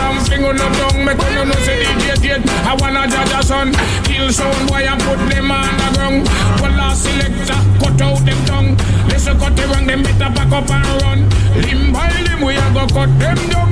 and fling on up down. Make you know say DJ I wanna judge a son. Kill sound boy and put them on the ground. Well last selector cut out them tongue. Listen cut them wrong them better back up and run. Limb by limb we a go cut them down.